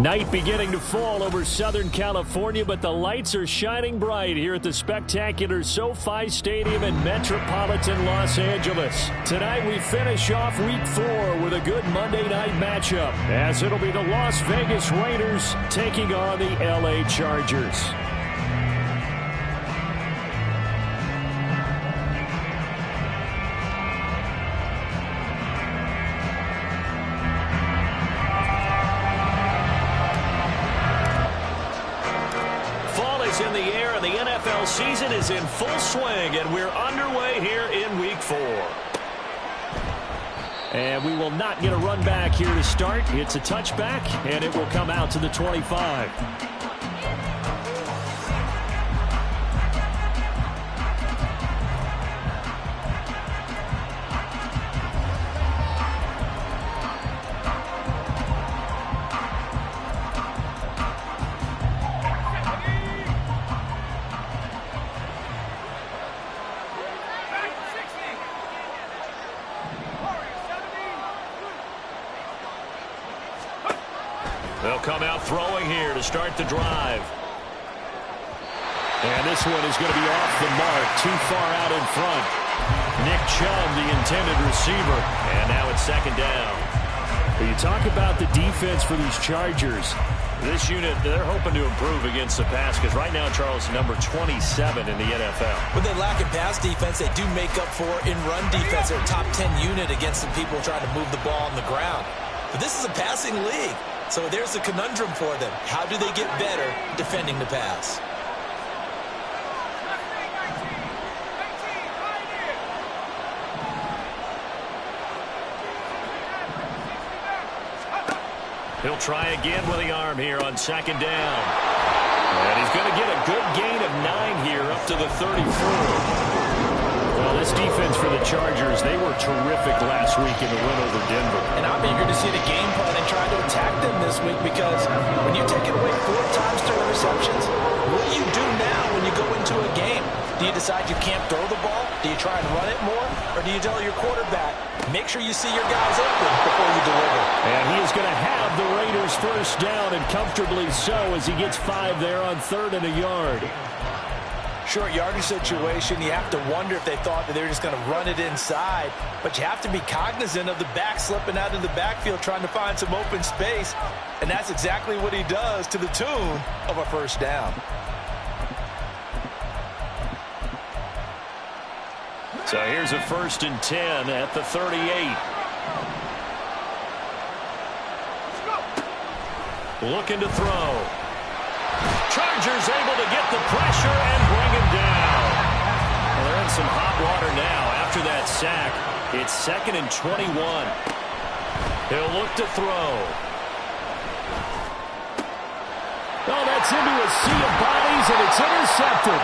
Night beginning to fall over Southern California, but the lights are shining bright here at the spectacular SoFi Stadium in metropolitan Los Angeles. Tonight we finish off Week 4 with a good Monday night matchup, as it'll be the Las Vegas Raiders taking on the LA Chargers. In the air, and the NFL season is in full swing, and we're underway here in Week 4. And we will not get a run back here to start. It's a touchback, and it will come out to the 25. They'll come out throwing here to start the drive. And this one is going to be off the mark, too far out in front. Nick Chubb, the intended receiver. And now it's second down. When you talk about the defense for these Chargers, this unit, they're hoping to improve against the pass, because right now, Charles, number 27 in the NFL. When they lack in pass defense, they do make up for in run defense. They're a top 10 unit against the people trying to move the ball on the ground. But this is a passing league. So there's a conundrum for them. How do they get better defending the pass? He'll try again with the arm here on second down. And he's going to get a good gain of 9 here up to the 34. Well, this defense for the Chargers, they were terrific last week in the win over Denver. And I'm eager to see the game plan and try to attack them this week, because when you take it away 4 times to interceptions, what do you do now when you go into a game? Do you decide you can't throw the ball? Do you try and run it more? Or do you tell your quarterback, make sure you see your guys open before you deliver? And he is going to have the Raiders first down, and comfortably so, as he gets 5 there on 3rd and a yard. Short yardage situation, you have to wonder if they thought that they were just going to run it inside. But you have to be cognizant of the back slipping out of the backfield trying to find some open space. And that's exactly what he does, to the tune of a first down. So here's a 1st and 10 at the 38. Looking to throw. Chargers able to get the pressure and bring him down. Well, they're in some hot water now after that sack. It's 2nd and 21. He'll look to throw. Oh, that's into a sea of bodies, and it's intercepted.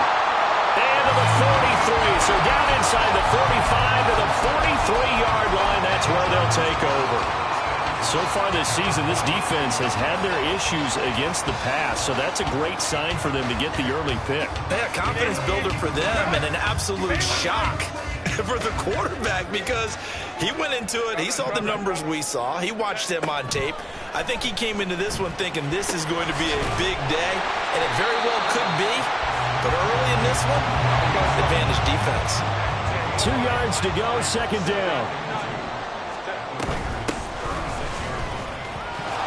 And to the 43. So down inside the 45 to the 43-yard line. That's where they'll take over. So far this season, this defense has had their issues against the pass, so that's a great sign for them to get the early pick. Yeah, confidence builder for them, and an absolute shock for the quarterback, because he went into it, he saw the numbers we saw, he watched them on tape. I think he came into this one thinking this is going to be a big day, and it very well could be, but early in this one, advantage defense. 2 yards to go, 2nd down.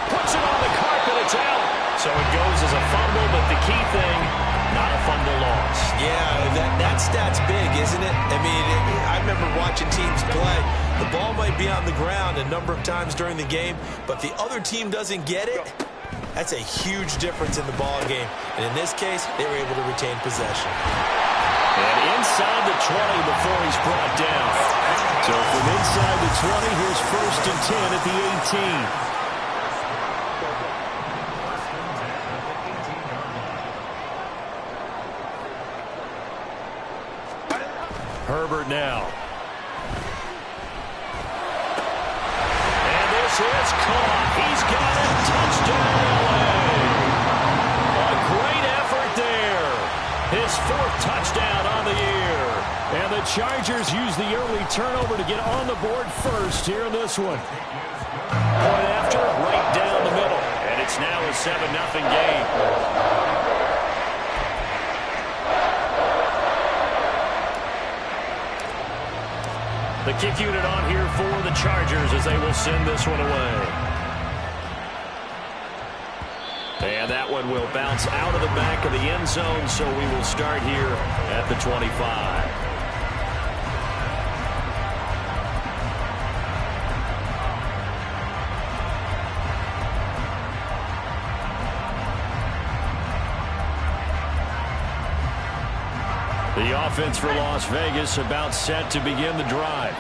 Puts it on the carpet, it's out. So it goes as a fumble, but the key thing, not a fumble loss. Yeah, that stat's big, isn't it? I mean, I remember watching teams play. The ball might be on the ground a number of times during the game, but the other team doesn't get it. That's a huge difference in the ball game. And in this case, they were able to retain possession. And inside the 20 before he's brought down. So from inside the 20, here's 1st and 10 at the 18. Herbert now. And this is caught. He's got it. Touchdown, LA. A great effort there. His 4th touchdown on the year. And the Chargers use the early turnover to get on the board first here in this one. Point after, right down the middle. And It's now a 7-0 game. The kick unit on here for the Chargers as they will send this one away. And that one will bounce out of the back of the end zone, so we will start here at the 25. The offense for Las Vegas about set to begin the drive.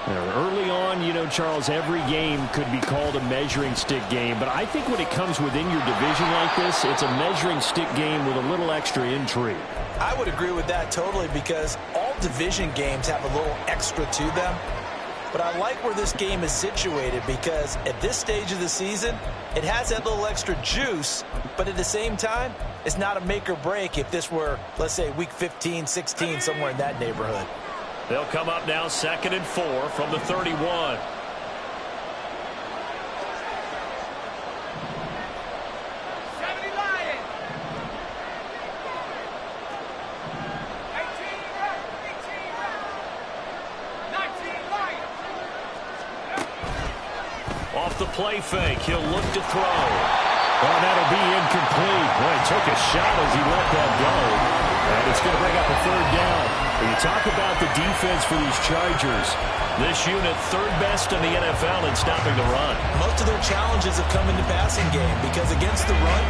Early on, you know, Charles, every game could be called a measuring stick game, but I think when it comes within your division like this, it's a measuring stick game with a little extra intrigue. I would agree with that totally, because all division games have a little extra to them. But I like where this game is situated, because at this stage of the season, it has that little extra juice, but at the same time, it's not a make or break if this were, let's say, week 15, 16, somewhere in that neighborhood. They'll come up now 2nd and 4 from the 31. Off the play fake, he'll look to throw. Oh, that'll be incomplete. Boy, took a shot as he let that go. And it's going to bring up a 3rd down. When you talk about the defense for these Chargers, this unit 3rd best in the NFL in stopping the run. Most of their challenges have come in the passing game, because against the run,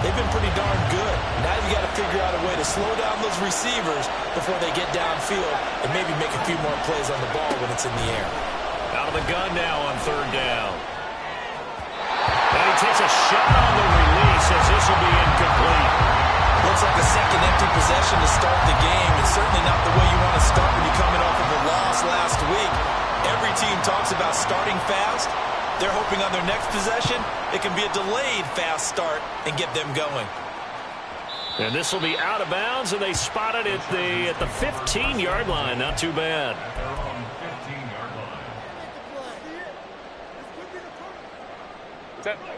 they've been pretty darn good. Now you've got to figure out a way to slow down those receivers before they get downfield and maybe make a few more plays on the ball when it's in the air. Out of the gun now on 3rd down. And he takes a shot on the release as this will be incomplete. Looks like a second empty possession to start the game. It's certainly not the way you want to start when you're coming off of a loss last week. Every team talks about starting fast. They're hoping on their next possession, it can be a delayed fast start and get them going. And this will be out of bounds, and they spot it at the 15-yard line. Not too bad.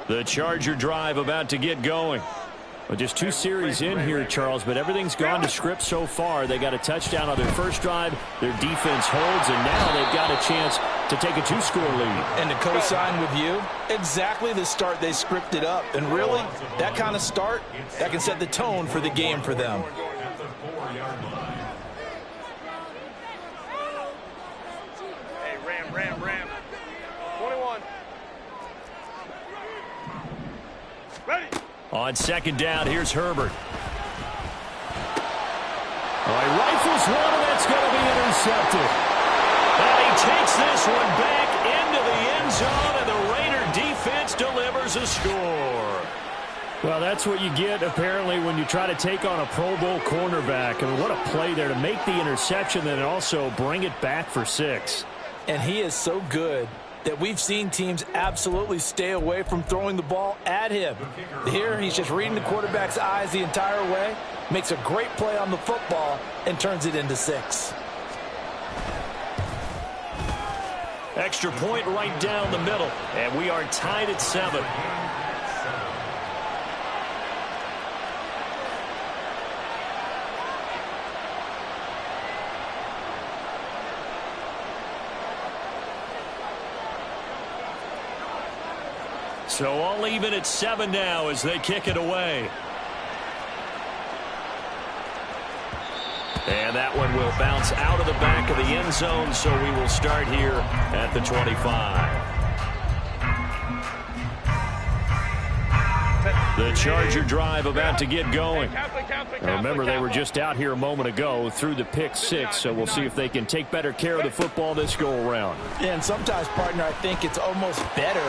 The Charger drive about to get going. Well, just 2 series in here, Charles, but everything's gone to script so far. They got a touchdown on their first drive. Their defense holds, and now they've got a chance to take a 2-score lead. And to co-sign with you, exactly the start they scripted up. And really, that kind of start, that can set the tone for the game for them. Hey, Ram. 21. Ready. On 2nd down, here's Herbert. He rifles one, and that's going to be intercepted. And he takes this one back into the end zone, and the Raider defense delivers a score. well, that's what you get, apparently, when you try to take on a Pro Bowl cornerback. I mean, what a play there to make the interception and also bring it back for 6. And he is so good that we've seen teams absolutely stay away from throwing the ball at him. Here, he's just reading the quarterback's eyes the entire way, makes a great play on the football, and turns it into 6. Extra point right down the middle, and we are tied at 7. So all even at 7 now as they kick it away. And that one will bounce out of the back of the end zone, so we will start here at the 25. The Charger drive about to get going. Now remember, they were just out here a moment ago through the pick 6, so we'll see if they can take better care of the football this go-around. And sometimes, partner, I think it's almost better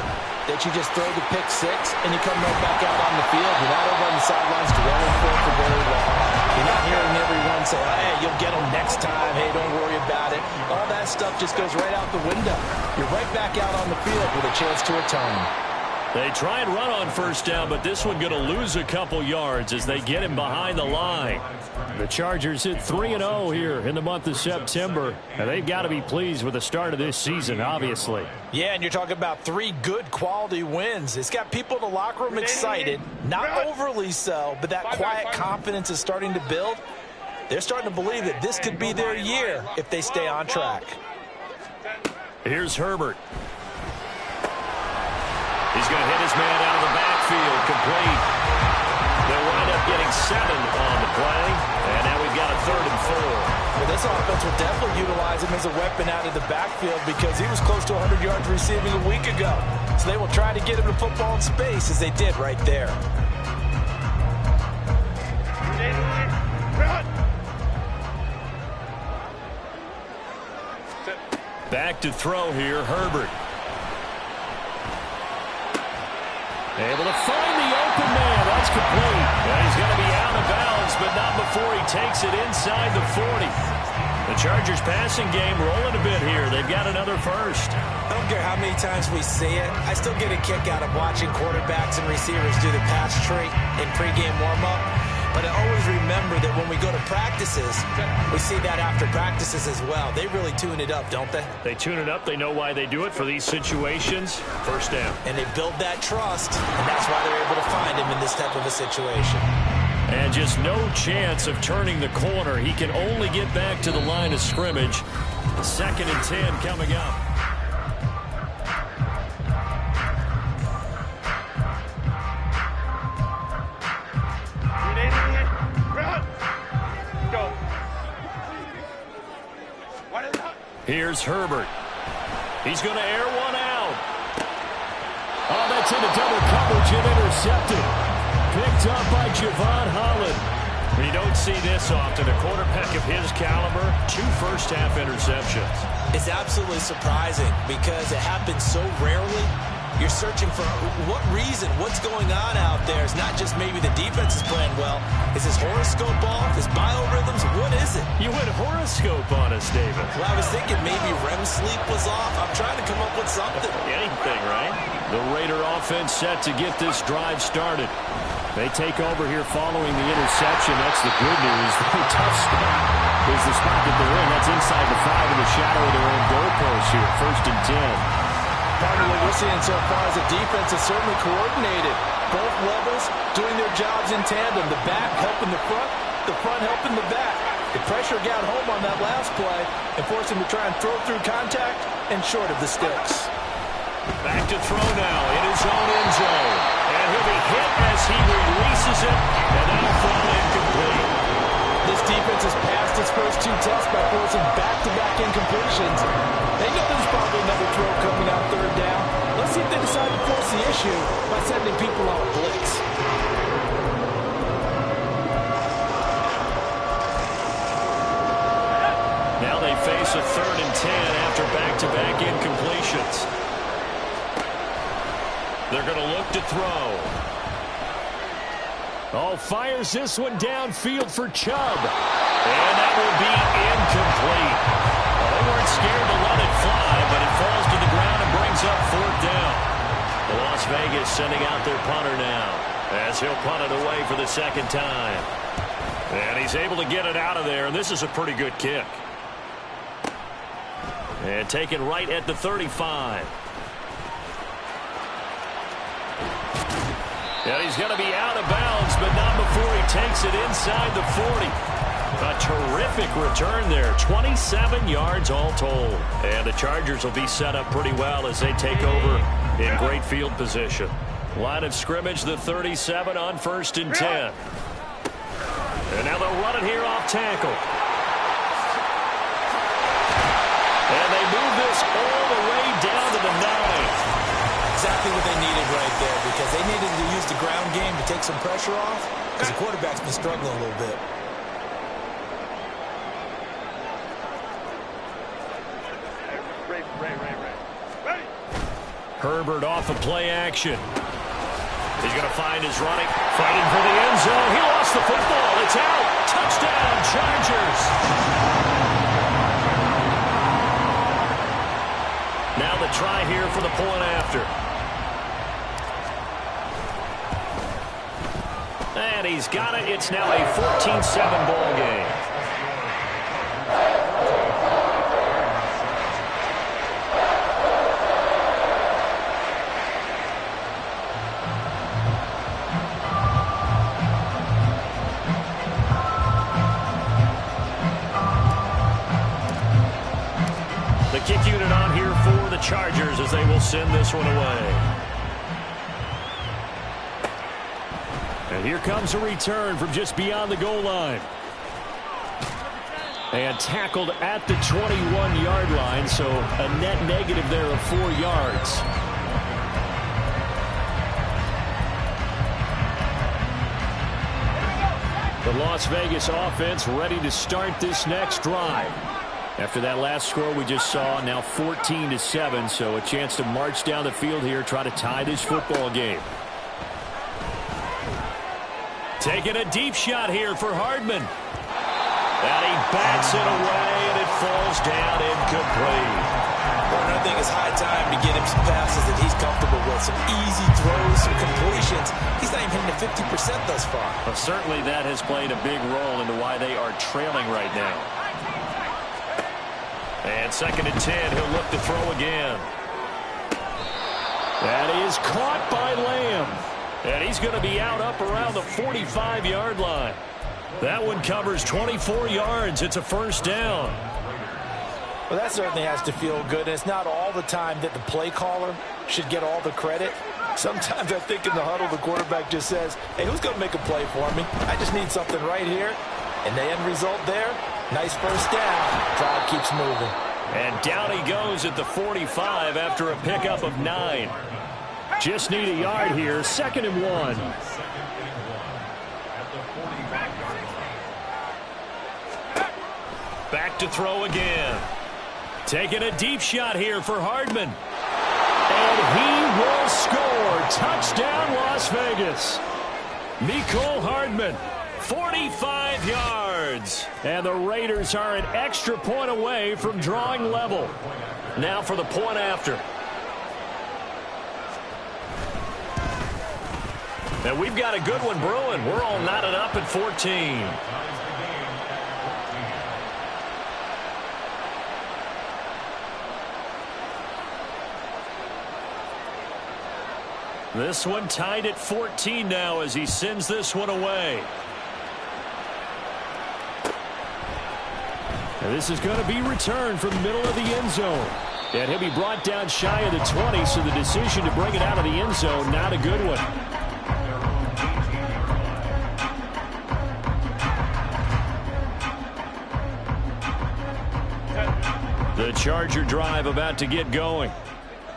that you just throw the pick 6 and you come right back out on the field. You're not over on the sidelines dwelling for very long. You're not hearing everyone say, hey, you'll get them next time. Hey, don't worry about it. All that stuff just goes right out the window. You're right back out on the field with a chance to atone. They try and run on first down, but this one going to lose a couple yards as they get him behind the line. The Chargers hit 3-0 here in the month of September, and they've got to be pleased with the start of this season, obviously. Yeah, and you're talking about 3 good quality wins. It's got people in the locker room excited, not overly so, but that quiet confidence is starting to build. They're starting to believe that this could be their year if they stay on track. Here's Herbert. He's going to hit his man out of the backfield, complete. They'll wind up getting 7 on the play, and now we've got a 3rd and 4. Well, this offense will definitely utilize him as a weapon out of the backfield because he was close to 100 yards receiving a week ago. So they will try to get him the football in space as they did right there. Back to throw here, Herbert. Able to find the open man. That's complete. And he's going to be out of bounds, but not before he takes it inside the 40. The Chargers passing game rolling a bit here. They've got another first. I don't care how many times we see it. I still get a kick out of watching quarterbacks and receivers do the pass tree in pregame warm-up. But I always remember that when we go to practices, we see that after practices as well. They really tune it up, don't they? They tune it up. They know why they do it for these situations. First down. And they build that trust, and that's why they're able to find him in this type of a situation. And just no chance of turning the corner. He can only get back to the line of scrimmage. 2nd and 10 coming up. Here's Herbert. He's going to air one out. Oh, that's into double coverage and intercepted. Picked up by Javon Holland. You don't see this often. A quarterback of his caliber, 2 first-half interceptions. It's absolutely surprising because it happens so rarely. You're searching for what reason, what's going on out there. It's not just maybe the defense is playing well. Is his horoscope off? His biorhythms? What is it? You went horoscope on us, David. Well, I was thinking maybe REM sleep was off. I'm trying to come up with something. Anything, right? The Raider offense set to get this drive started. They take over here following the interception. That's the good news. The tough spot is the spot that they're in. That's inside the 5 in the shadow of their own goalpost here. 1st and 10. Partner, what we're seeing so far is the defense is certainly coordinated. Both levels doing their jobs in tandem. The back helping the front helping the back. The pressure got home on that last play and forced him to try and throw through contact and short of the sticks. Back to throw now in his own end zone. And he'll be hit as he releases it. And that'll fall incomplete. This defense has passed its first 2 tests by forcing back-to-back incompletions. They know there's probably another throw coming out 3rd down. Let's see if they decide to force the issue by sending people on a blitz. Now they face a 3rd and 10 after back-to-back incompletions. They're going to look to throw. Oh, fires this one downfield for Chubb. And that will be incomplete. Well, they weren't scared to let it fly, but it falls to the ground and brings up 4th down. Las Vegas sending out their punter now as he'll punt it away for the 2nd time. And he's able to get it out of there, and this is a pretty good kick. And taken right at the 35. And he's going to be out of bounds, but not before he takes it inside the 40. A terrific return there. 27 yards all told. And the Chargers will be set up pretty well as they take over in great field position. Line of scrimmage, the 37 on 1st and 10. And now they'll run it here off tackle. And they move this all the way down to the 9. Exactly what they needed right there because they needed to use the ground game to take some pressure off because the quarterback's been struggling a little bit. Ready. Herbert off of play action. He's going to find his running. Fighting for the end zone. He lost the football. It's out. Touchdown, Chargers. Now the try here for the point after. And he's got it. It's now a 14-7 ball game. The kick unit on here for the Chargers as they will send this one away. And here comes a return from just beyond the goal line. And tackled at the 21-yard line, so a net negative there of 4 yards. The Las Vegas offense ready to start this next drive. After that last score we just saw, now 14-7, so a chance to march down the field here, try to tie this football game. Taking a deep shot here for Hardman. And he bats it away, and it falls down incomplete. Well, I think it's high time to get him some passes that he's comfortable with. Some easy throws, some completions. He's not even hitting the 50% thus far. Well, certainly that has played a big role into why they are trailing right now. And 2nd and 10, he'll look to throw again. That is caught by Lamb. And he's going to be out up around the 45-yard line. That one covers 24 yards. It's a first down. Well, that certainly has to feel good. And it's not all the time that the play caller should get all the credit. Sometimes I think in the huddle, the quarterback just says, hey, who's going to make a play for me? I just need something right here. And the end result there, nice first down. Drive keeps moving. And down he goes at the 45 after a pickup of 9. Just need a yard here. 2nd and 1. Back to throw again. Taking a deep shot here for Hardman. And he will score. Touchdown, Las Vegas. Mecole Hardman, 45 yards. And the Raiders are an extra point away from drawing level. Now for the point after. And we've got a good one brewing. We're all knotted up at 14. This one tied at 14 now as he sends this one away. And this is going to be returned from the middle of the end zone. And he'll be brought down shy of the 20, so the decision to bring it out of the end zone, not a good one. The Charger drive about to get going.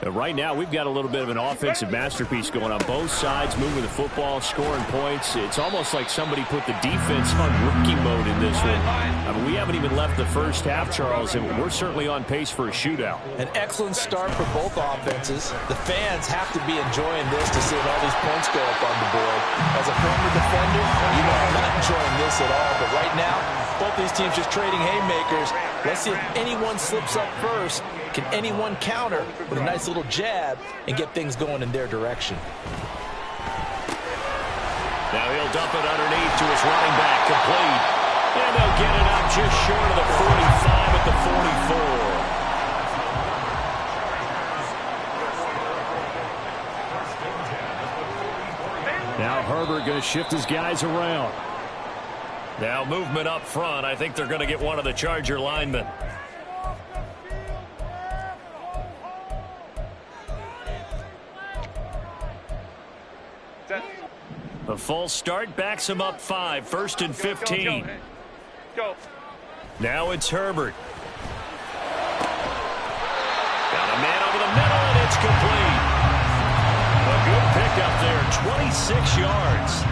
Right now, we've got a little bit of an offensive masterpiece going on both sides, moving the football, scoring points. It's almost like somebody put the defense on rookie mode in this one. I mean, we haven't even left the first half, Charles, and we're certainly on pace for a shootout. An excellent start for both offenses. The fans have to be enjoying this to see all these points go up on the board. As a former defender, you know I'm not enjoying this at all. But right now, both these teams just trading haymakers. Let's see if anyone slips up first. Can anyone counter with a nice little jab and get things going in their direction? Now he'll dump it underneath to his running back, complete. And they'll get it up just short of the 45 at the 44. Now Herbert going to shift his guys around. Now movement up front. I think they're going to get one of the Charger linemen. A false start backs him up 5. 1st and 15. Go. Now it's Herbert. Got a man over the middle, and it's complete. A good pickup there, 26 yards.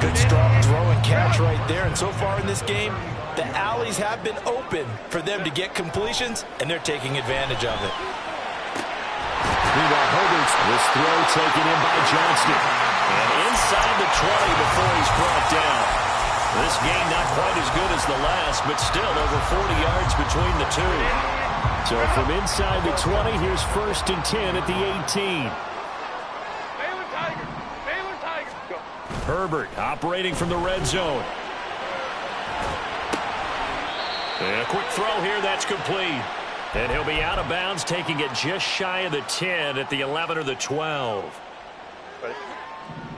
Good strong throw and catch right there. And so far in this game, the alleys have been open for them to get completions, and they're taking advantage of it. Meanwhile, Herbert's this throw taken in by Johnston. And inside the 20 before he's brought down. This game not quite as good as the last, but still over 40 yards between the two. So from inside the 20, here's 1st and 10 at the 18. Baylor Tigers. Baylor Tigers. Go. Herbert operating from the red zone. And a quick throw here, that's complete. And he'll be out of bounds, taking it just shy of the 10 at the 11 or the 12.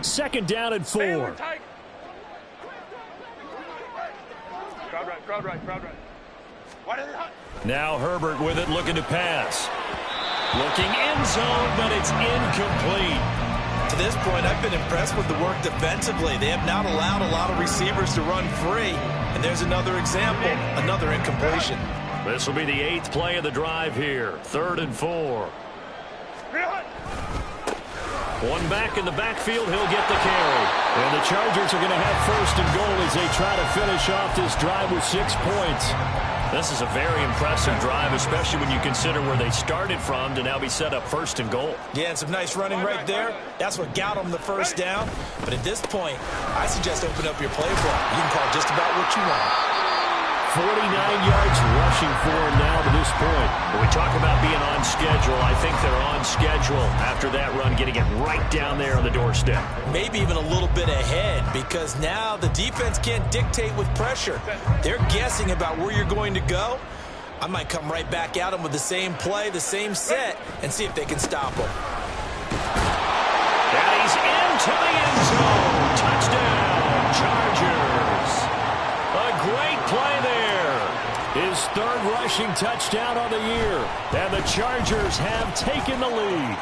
Second down and 4. Crowd right. Now Herbert with it, looking to pass. Looking end zone, but it's incomplete. To this point, I've been impressed with the work defensively. They have not allowed a lot of receivers to run free. And there's another example, another incompletion. This will be the 8th play of the drive here. 3rd and 4. One back in the backfield, he'll get the carry. And the Chargers are going to have 1st and goal as they try to finish off this drive with 6 points. This is a very impressive drive, especially when you consider where they started from to now be set up 1st and goal. Yeah, and some nice running right there. That's what got them the 1st down. But at this point, I suggest open up your playbook. You can call just about what you want. 49 yards rushing for him now to this point. When we talk about being on schedule, I think they're on schedule after that run, getting it right down there on the doorstep. Maybe even a little bit ahead, because now the defense can't dictate with pressure. They're guessing about where you're going to go. I might come right back at them with the same play, the same set, and see if they can stop them. And he's into the end zone. Touchdown, Chargers. A great play there. His 3rd rushing touchdown of the year. And the Chargers have taken the lead.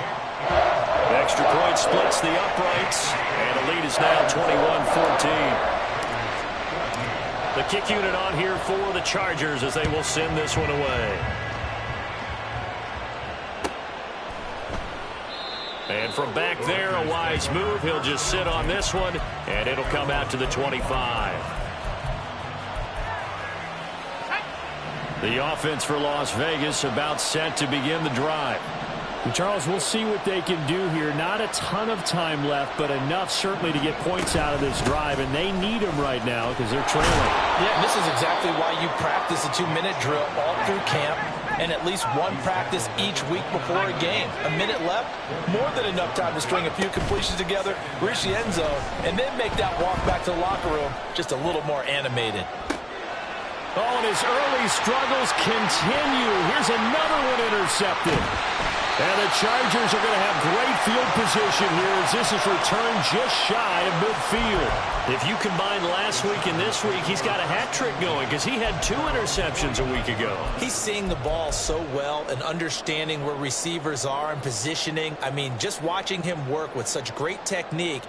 Extra point splits the uprights. And the lead is now 21-14. The kick unit on here for the Chargers as they will send this one away. And from back there, a wise move. He'll just sit on this one, and it'll come out to the 25. The offense for Las Vegas about set to begin the drive. And Charles, we'll see what they can do here. Not a ton of time left, but enough certainly to get points out of this drive, and they need them right now because they're trailing. Yeah, and this is exactly why you practice a 2-minute drill all through camp and at least one practice each week before a game. A minute left, more than enough time to string a few completions together, reach the end zone, and then make that walk back to the locker room just a little more animated. Oh, and his early struggles continue. Here's another one intercepted. And the Chargers are going to have great field position here as this is returned just shy of midfield. If you combine last week and this week, he's got a hat trick going because he had 2 interceptions a week ago. He's seeing the ball so well and understanding where receivers are and positioning. I mean, just watching him work with such great technique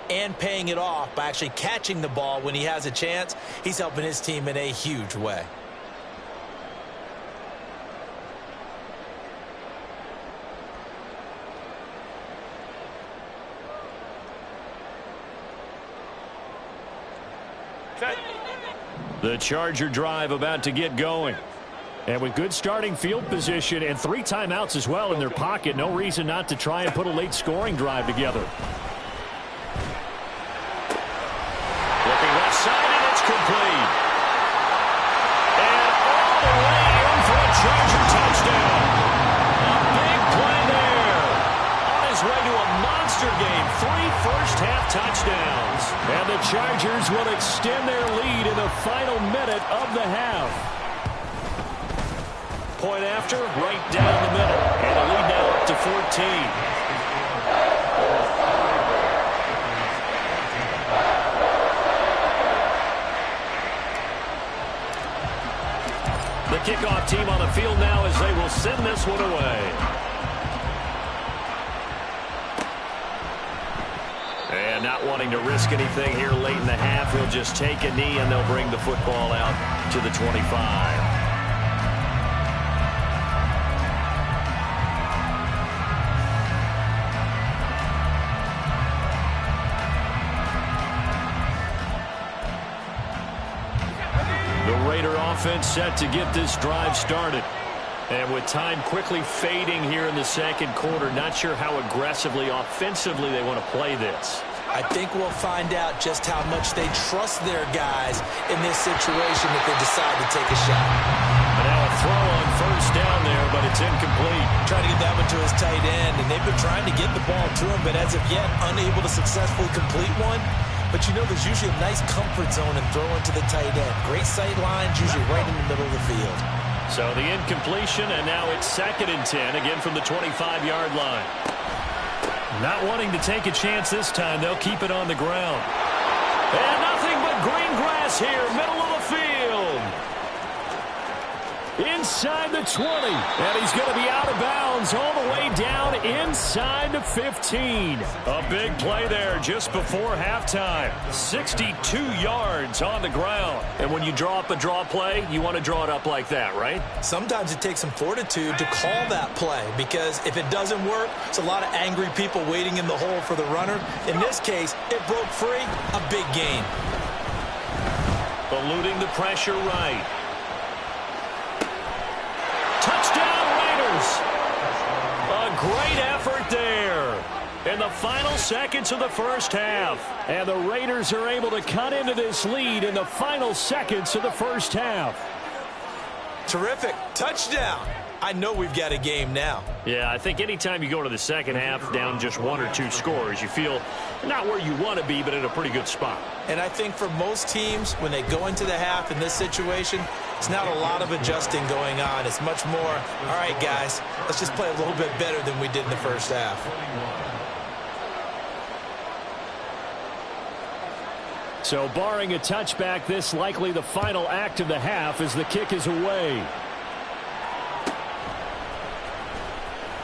and paying it off by actually catching the ball when he has a chance, he's helping his team in a huge way. The Charger drive about to get going. And with good starting field position and 3 timeouts as well in their pocket, no reason not to try and put a late scoring drive together. Looking left side, and it's complete. And all the way in for a Charger touchdown. A big play there. On his way to a monster game. 3 first-half touchdowns. And the Chargers will extend their lead in the final minute of the half. Point after, right down the middle. And a lead now up to 14. The kickoff team on the field now as they will send this one away. And not wanting to risk anything here late in the half, he'll just take a knee and they'll bring the football out to the 25. Offense set to get this drive started. And with time quickly fading here in the second quarter, not sure how aggressively, offensively they want to play this. I think we'll find out just how much they trust their guys in this situation if they decide to take a shot. And now a throw on first down there, but it's incomplete. Trying to get that one to his tight end, and they've been trying to get the ball to him, but as of yet, unable to successfully complete one. but you know there's usually a nice comfort zone in throwing to the tight end. Great sight lines, usually right in the middle of the field. So the incompletion, and now it's 2nd and 10, again from the 25-yard line. Not wanting to take a chance this time, they'll keep it on the ground. And nothing but green grass here, middle of the field. Inside the 20, and he's going to be out of bounds all the way down inside the 15. A big play there just before halftime. 62 yards on the ground. And when you draw up a draw play, you want to draw it up like that, right? Sometimes it takes some fortitude to call that play, because if it doesn't work, it's a lot of angry people waiting in the hole for the runner. In this case, it broke free, a big gain. Eluding the pressure right. Touchdown, Raiders! A great effort there in the final seconds of the first half. And the Raiders are able to cut into this lead in the final seconds of the first half. Terrific. Touchdown. I know we've got a game now. Yeah, I think anytime you go into the second half down just 1 or 2 scores, you feel not where you want to be, but in a pretty good spot. And I think for most teams, when they go into the half in this situation, it's not a lot of adjusting going on. It's much more, all right, guys, let's just play a little bit better than we did in the first half. So barring a touchback, this likely the final act of the half as the kick is away.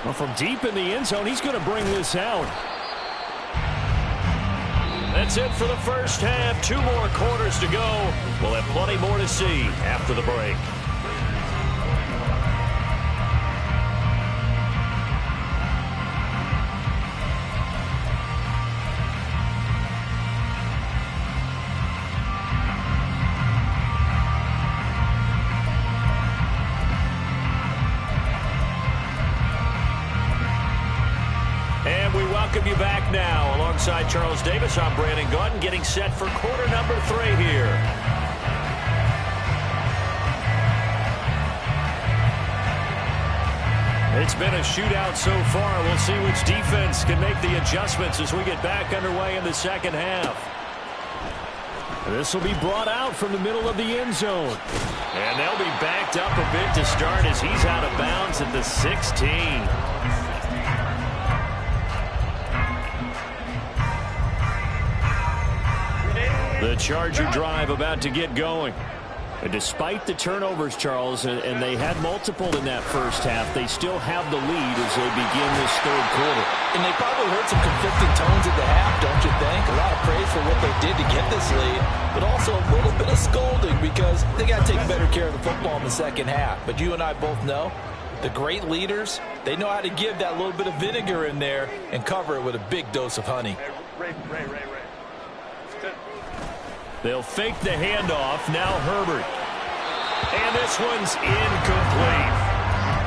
Well, from deep in the end zone, he's going to bring this out. That's it for the first half. 2 more quarters to go. We'll have plenty more to see after the break. Welcome you back now. Alongside Charles Davis, I'm Brandon Gaudin, getting set for quarter number 3 here. It's been a shootout so far. We'll see which defense can make the adjustments as we get back underway in the second half. This will be brought out from the middle of the end zone. And they'll be backed up a bit to start as he's out of bounds at the 16. The Charger drive about to get going. And despite the turnovers, Charles, and they had multiple in that first half, they still have the lead as they begin this third quarter. And they probably heard some conflicting tones at the half, don't you think? A lot of praise for what they did to get this lead, but also a little bit of scolding because they got to take better care of the football in the second half. But you and I both know the great leaders, they know how to give that little bit of vinegar in there and cover it with a big dose of honey. Ray. They'll fake the handoff. Now Herbert. And this one's incomplete.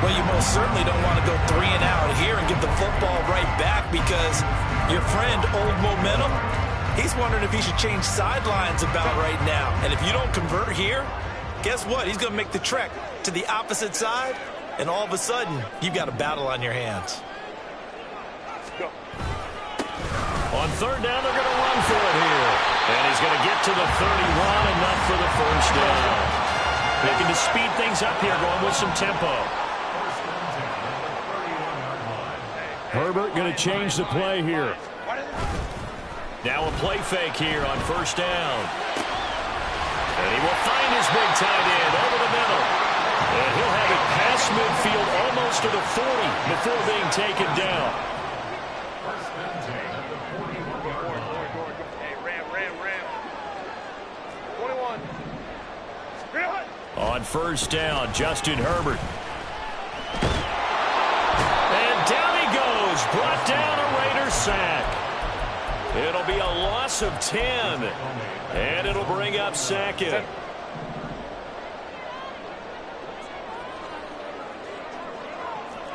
Well, you most certainly don't want to go 3 and out here and get the football right back because your friend, Old Momentum, he's wondering if he should change sidelines about right now. And if you don't convert here, guess what? He's going to make the trek to the opposite side, and all of a sudden, you've got a battle on your hands. Go. On third down, they're going to run for it here. And he's going to get to the 31, enough for the first down. Looking to speed things up here, going with some tempo. Herbert going to change the play here. Now a play fake here on first down. And he will find his big tight end over the middle. And he'll have it past midfield almost to the 40 before being taken down. On first down, Justin Herbert. And down he goes. Brought down a Raider sack. It'll be a loss of 10. And it'll bring up second.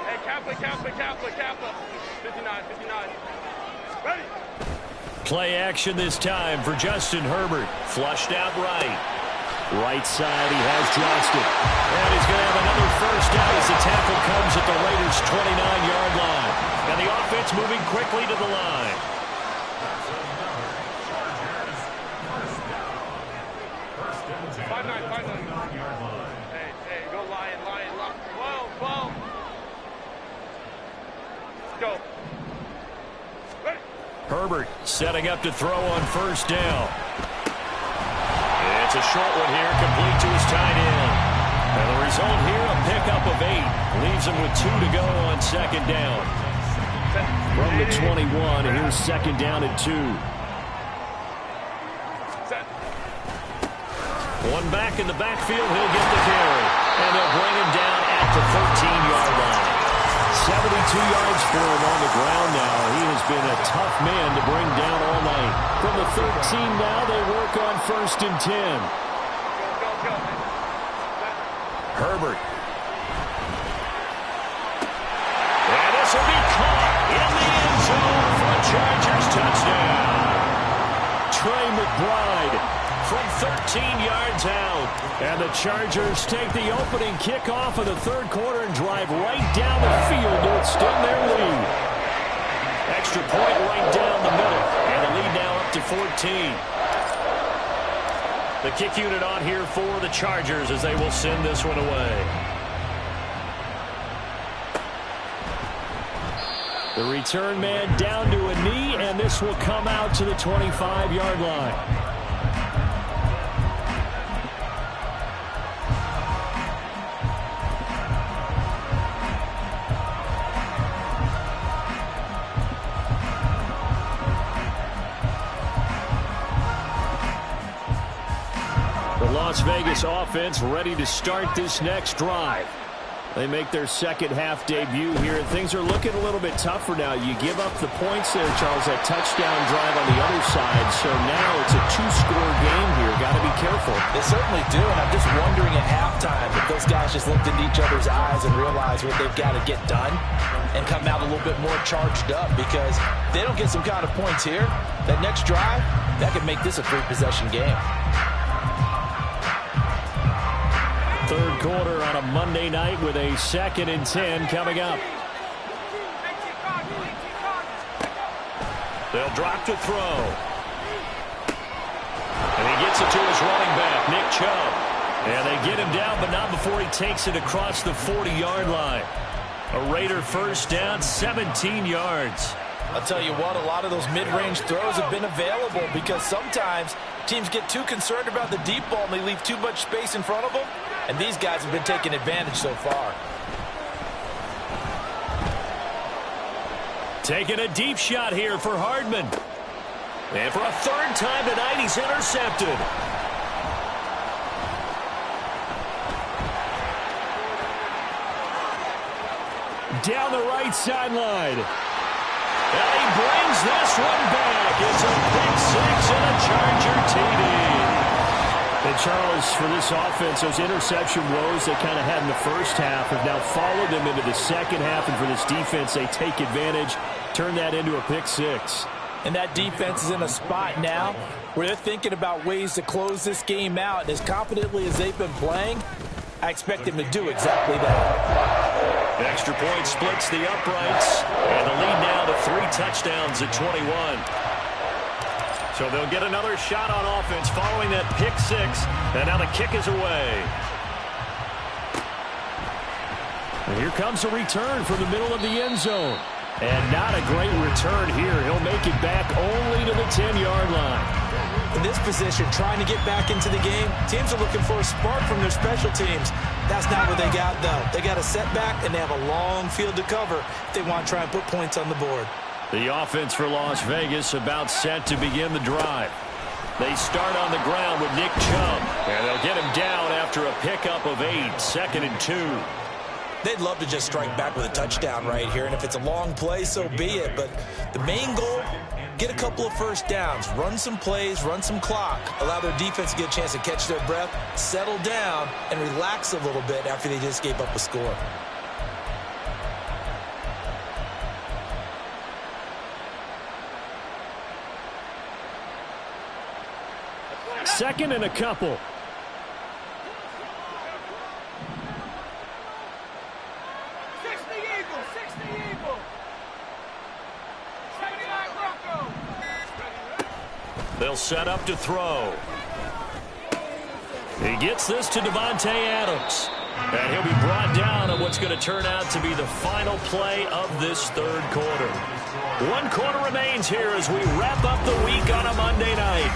Hey, Kaplan. 59. Ready. Play action this time for Justin Herbert. Flushed out right. Right side, he has Johnston. And he's going to have another first down as the tackle comes at the Raiders' 29-yard line. And the offense moving quickly to the line. Hey, go Lion, lock. 12. Let's go. Ready. Herbert setting up to throw on first down. It's a short one here, complete to his tight end. And the result here, a pickup of 8. Leaves him with 2 to go on second down. From the 21, here's second down and 2. One back in the backfield, he'll get the carry. And they'll bring him down at the 13-yard line. 72 yards for him on the ground now. He has been a tough man to bring down all night. From the 13 now, they work on first and 10. Go. Herbert. And this will be caught in the end zone for a Chargers touchdown. Trey McBride from 13 yards out. And the Chargers take the opening kickoff of the third quarter and drive right down the field to extend their lead. Extra point right down the middle. And the lead now up to 14. The kick unit on here for the Chargers as they will send this one away. The return man down to a knee, and this will come out to the 25-yard line. Las Vegas offense ready to start this next drive. They make their second-half debut here, and things are looking a little bit tougher now. You give up the points there, Charles, that touchdown drive on the other side, so now it's a 2-score game here. Got to be careful. They certainly do, and I'm just wondering at halftime if those guys just looked into each other's eyes and realized what they've got to get done and come out a little bit more charged up, because if they don't get some kind of points here, that next drive, that could make this a 3-possession game. Third quarter on a Monday night with a 2nd and 10 coming up. They'll drop to throw. And he gets it to his running back, Nick Chubb. And they get him down, but not before he takes it across the 40-yard line. A Raider first down, 17 yards. I'll tell you what, a lot of those mid-range throws have been available because sometimes teams get too concerned about the deep ball and they leave too much space in front of them. And these guys have been taking advantage so far. Taking a deep shot here for Hardman. And for a third time tonight, he's intercepted. Down the right sideline. And he brings this one back. It's a pick six and a Charger TD. And Charles, for this offense, those interception woes they kind of had in the first half have now followed them into the second half. And for this defense, they take advantage, turn that into a pick six. And that defense is in a spot now where they're thinking about ways to close this game out. And as confidently as they've been playing, I expect them to do exactly that. The extra point splits the uprights. And the lead now to 3 touchdowns at 21. So they'll get another shot on offense following that pick six. And now the kick is away. And here comes a return from the middle of the end zone. And not a great return here. He'll make it back only to the 10-yard line. In this position, trying to get back into the game, teams are looking for a spark from their special teams. That's not what they got, though. They got a setback, and they have a long field to cover if they want to try and put points on the board. The offense for Las Vegas about set to begin the drive. They start on the ground with Nick Chubb. And they'll get him down after a pickup of 8, 2nd and 2. They'd love to just strike back with a touchdown right here, and if it's a long play, so be it. But the main goal, get a couple of first downs, run some plays, run some clock, allow their defense to get a chance to catch their breath, settle down, and relax a little bit after they just gave up a score. Second and a couple. They'll set up to throw. He gets this to Davante Adams. And he'll be brought down on what's going to turn out to be the final play of this third quarter. 1 quarter remains here as we wrap up the week on a Monday night.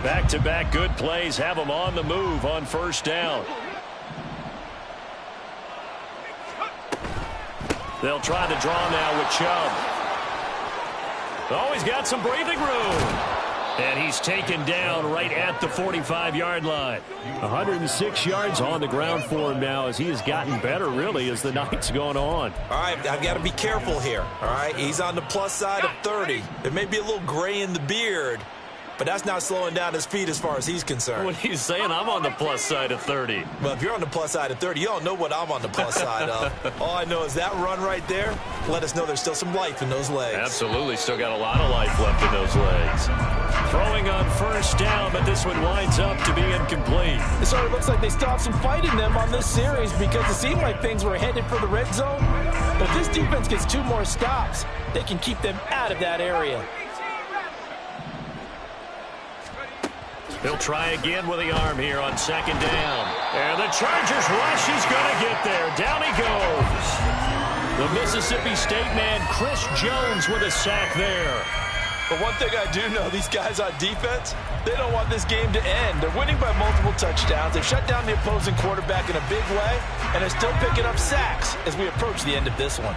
Back-to-back good plays have them on the move on first down. They'll try to draw now with Chubb. Oh, he's got some breathing room. And he's taken down right at the 45-yard line. 106 yards on the ground for him now as he has gotten better, really, as the night's gone on. All right, I've got to be careful here. All right, he's on the plus side of 30. There may be a little gray in the beard, but that's not slowing down his feet as far as he's concerned. What are you saying? I'm on the plus side of 30. Well, if you're on the plus side of 30, you don't know what I'm on the plus side of. All I know is that run right there let us know there's still some life in those legs. Absolutely. Still got a lot of life left in those legs. Throwing on first down, but this one winds up to be incomplete. It sort of looks like they still have some fight in them on this series because it seemed like things were headed for the red zone. But if this defense gets 2 more stops, they can keep them out of that area. He'll try again with the arm here on second down. And the Chargers rush. He's going to get there. Down he goes. The Mississippi State man, Chris Jones, with a sack there. But one thing I do know, these guys on defense, they don't want this game to end. They're winning by multiple touchdowns. They've shut down the opposing quarterback in a big way, and they're still picking up sacks as we approach the end of this one.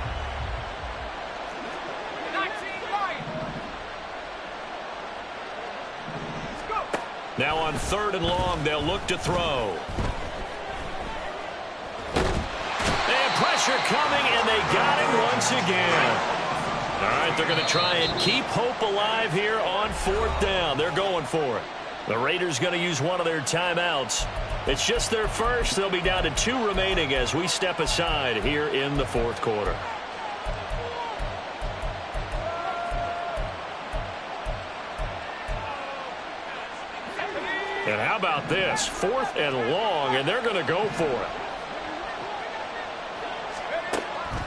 Now on 3rd and long, they'll look to throw. And pressure coming, and they got him once again. All right, they're going to try and keep hope alive here on 4th down. They're going for it. The Raiders going to use one of their timeouts. It's just their first. They'll be down to 2 remaining as we step aside here in the 4th quarter. And how about this? 4th and long, and they're going to go for it.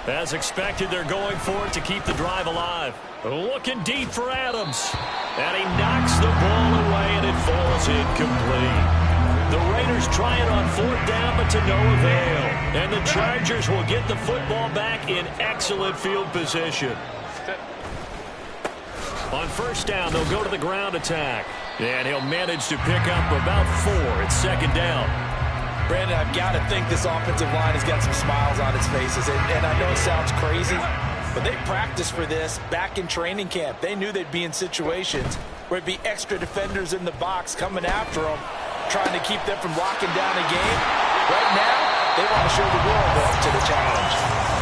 As expected, they're going for it to keep the drive alive. Looking deep for Adams. And he knocks the ball away, and it falls incomplete. The Raiders try it on 4th down, but to no avail. And the Chargers will get the football back in excellent field position. On first down, they'll go to the ground attack. And he'll manage to pick up about 4 at second down. Brandon, I've got to think this offensive line has got some smiles on its faces. And I know it sounds crazy, but they practiced for this back in training camp. They knew they'd be in situations where it'd be extra defenders in the box coming after them, trying to keep them from locking down a game. Right now, they want to show the world up to the challenge.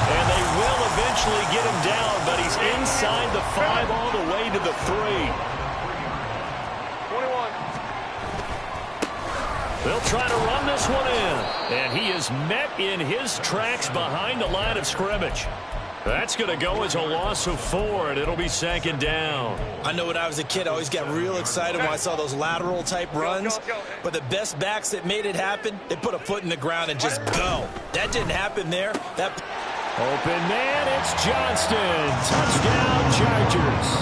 And they will eventually get him down, but he's inside the 5 all the way to the 3. They'll try to run this one in. And he is met in his tracks behind the line of scrimmage. That's going to go as a loss of 4, and it'll be 2nd down. I know when I was a kid, I always got real excited when I saw those lateral-type runs. But the best backs that made it happen, they put a foot in the ground and just go. That didn't happen there. Open man, it's Johnston. Touchdown, Chargers.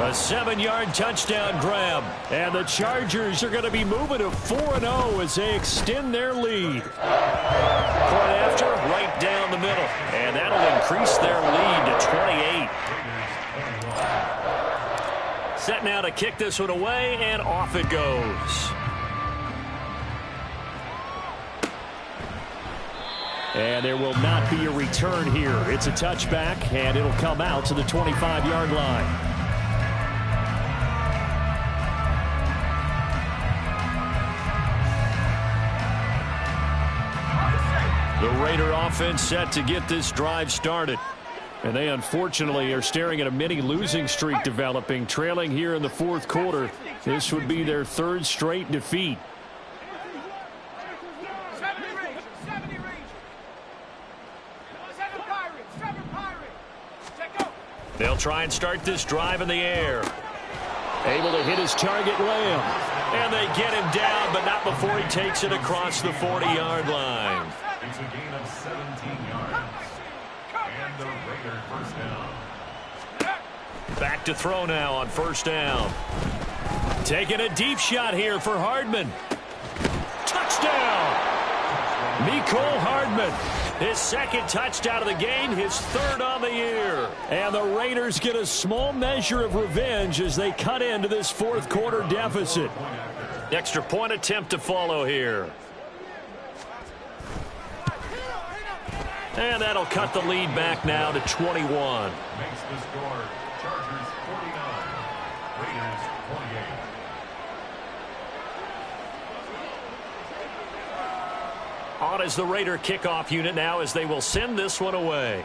A 7-yard touchdown grab. And the Chargers are going to be moving to 4-0 as they extend their lead. Point after, right down the middle. And that'll increase their lead to 28. Set now to kick this one away, and off it goes. And there will not be a return here. It's a touchback, and it'll come out to the 25-yard line. The Raider offense set to get this drive started. And they unfortunately are staring at a mini losing streak developing, trailing here in the 4th quarter. This would be their 3rd straight defeat. They'll try and start this drive in the air. Able to hit his target, Lamb. And they get him down, but not before he takes it across the 40-yard line. It's a gain of 17 yards. And the Back to throw now on first down. Taking a deep shot here for Hardman. Touchdown! Mecole Hardman. His second touchdown of the game, his third on the year. And the Raiders get a small measure of revenge as they cut into this fourth quarter deficit. Extra point attempt to follow here. And that'll cut the lead back now to 21. Makes the score Chargers 49, Raiders 28. On is the Raider kickoff unit now as they will send this one away.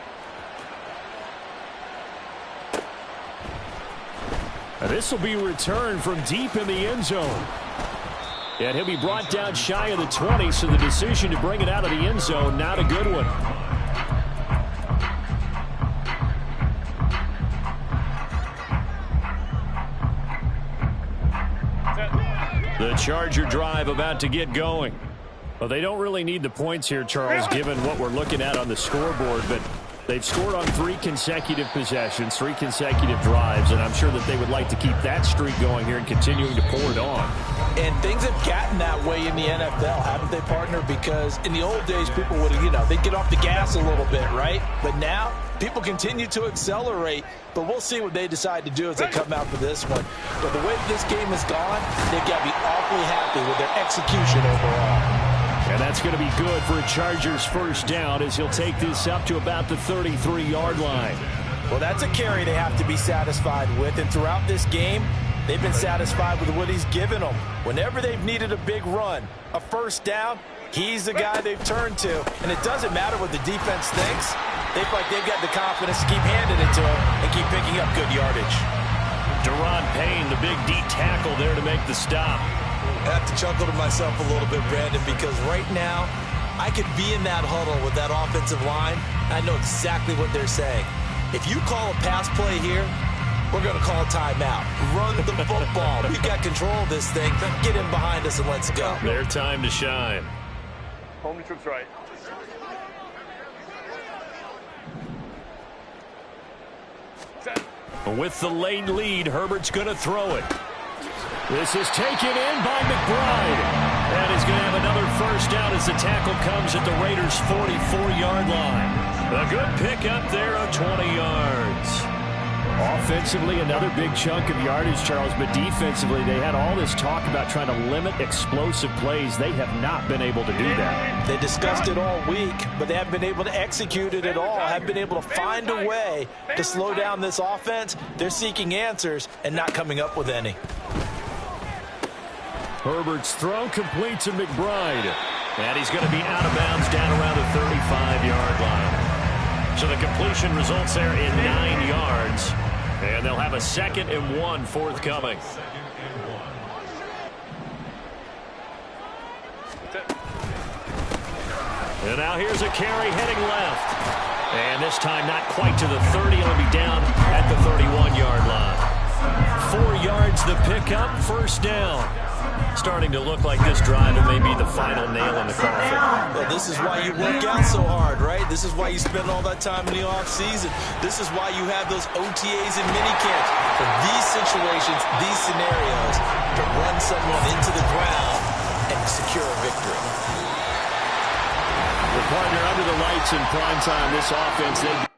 This will be returned from deep in the end zone. And he'll be brought down shy of the 20, so the decision to bring it out of the end zone, not a good one. The Charger drive about to get going. Well, they don't really need the points here, Charles, given what we're looking at on the scoreboard, but they've scored on 3 consecutive possessions, 3 consecutive drives, and I'm sure that they would like to keep that streak going here and continuing to pour it on. And things have gotten that way in the NFL, haven't they, partner? Because in the old days, people would, they'd get off the gas a little bit, right? But now, people continue to accelerate, but we'll see what they decide to do as they come out for this one. But the way this game has gone, they've got to be awfully happy with their execution overall. And that's going to be good for a Chargers first down as he'll take this up to about the 33-yard line. Well, that's a carry they have to be satisfied with, and throughout this game, they've been satisfied with what he's given them. Whenever they've needed a big run, a first down, he's the guy they've turned to. And it doesn't matter what the defense thinks. They feel like they've got the confidence to keep handing it to him and keep picking up good yardage. Deron Payne, the big D tackle there to make the stop. I have to chuckle to myself a little bit, Brandon, because right now I could be in that huddle with that offensive line. I know exactly what they're saying. If you call a pass play here, we're going to call a timeout. Run the football. We've got control of this thing. Get in behind us and let's go. Their time to shine. Home trips right. With the late lead, Herbert's going to throw it. This is taken in by McBride. And he's going to have another first down as the tackle comes at the Raiders' 44-yard line. A good pickup there of 20 yards. Offensively, another big chunk of yardage, Charles, but defensively, they had all this talk about trying to limit explosive plays. They have not been able to do that. They discussed it all week, but they haven't been able to execute it at all, haven't been able to find a way to slow down this offense. They're seeking answers and not coming up with any. Herbert's throw complete to McBride. And he's going to be out of bounds down around the 35-yard line. So the completion results there in 9 yards. And they'll have a 2nd and 1 forthcoming. And now here's a carry heading left. And this time not quite to the 30. It'll be down at the 31-yard line. 4 yards the pickup, first down. Starting to look like this drive may be the final nail in the coffin. Well, this is why you work out so hard, right? This is why you spend all that time in the offseason. This is why you have those OTAs and minicamps. For these situations, these scenarios, to run someone into the ground and secure a victory. The partner under the lights in prime time, this offense, they